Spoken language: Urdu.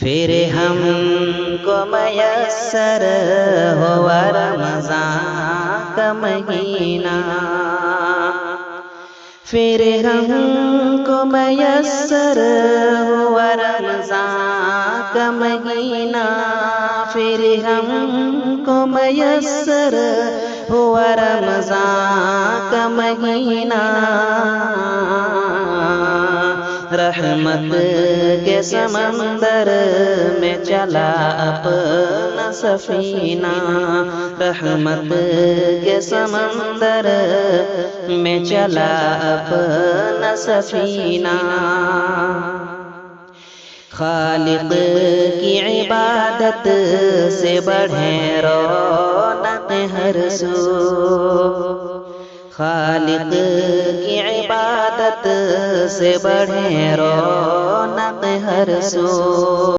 پھر ہم کو میسر ہوا رمضان کا مہینہ، پھر ہم کو میسر ہوا رمضان کا مہینہ، پھر ہم کو میسر ہوا رمضان کا مہینہ، رحمت کے سمندر میں چلا اپنا سفینہ، رحمت کے سمندر میں چلا اپنا سفینہ، خالق کی عبادت سے بڑھے رونق ہر سو، خالق کی عبادت سے بڑھے رونق ہر سو۔